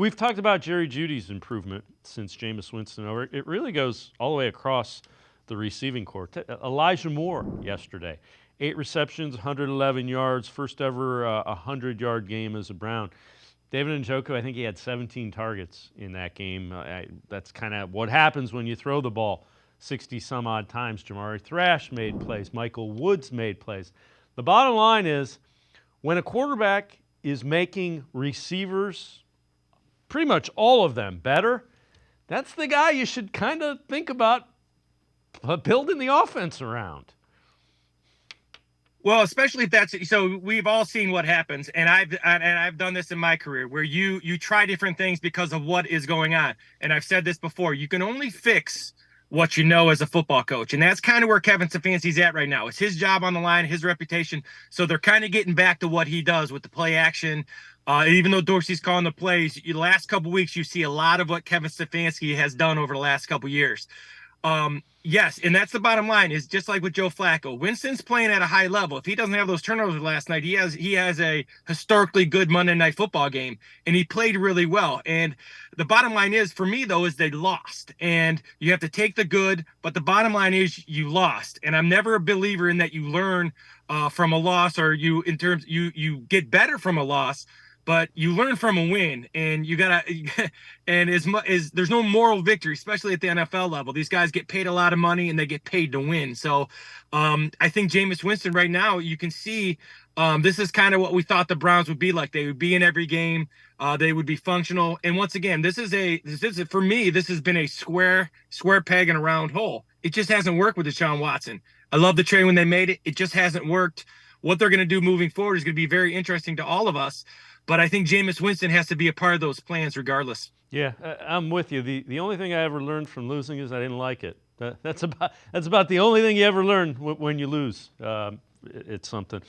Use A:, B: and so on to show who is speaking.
A: We've talked about Jerry Jeudy's improvement since Jameis Winston over. It really goes all the way across the receiving corps. Elijah Moore yesterday, 8 receptions, 111 yards, first ever 100-yard game as a Brown. David Njoku, I think he had 17 targets in that game. That's kind of what happens when you throw the ball 60-some-odd times. Jamari Thrash made plays. Michael Woods made plays. The bottom line is when a quarterback is making receivers, pretty much all of them, better, that's the guy you should kind of think about building the offense around.
B: Well, especially if that's so. We've all seen what happens, and I've done this in my career where you try different things because of what is going on. And I've said this before: you can only fix what you know as a football coach, and that's kind of where Kevin Stefanski's at right now. It's his job on the line, his reputation. So they're kind of getting back to what he does with the play action. Even though Dorsey's calling the plays, the last couple of weeks you see a lot of what Kevin Stefanski has done over the last couple of years. Yes, and that's the bottom line. Is just like with Joe Flacco. Winston's playing at a high level. If he doesn't have those turnovers last night, he has a historically good Monday Night Football game, and he played really well. And the bottom line is, for me though, is they lost, and you have to take the good. But the bottom line is you lost, and I'm never a believer in that you learn from a loss, or you get better from a loss. But you learn from a win, and you gotta. And there's no moral victory, especially at the NFL level. These guys get paid a lot of money, and they get paid to win. So, I think Jameis Winston right now, you can see, this is kind of what we thought the Browns would be like. They would be in every game. They would be functional. And once again, this is for me. This has been a square peg in a round hole. It just hasn't worked with Deshaun Watson. I love the trade when they made it. It just hasn't worked. What they're going to do moving forward is going to be very interesting to all of us. But I think Jameis Winston has to be a part of those plans regardless.
A: Yeah, I'm with you. The only thing I ever learned from losing is I didn't like it. That's about the only thing you ever learn when you lose. It's something.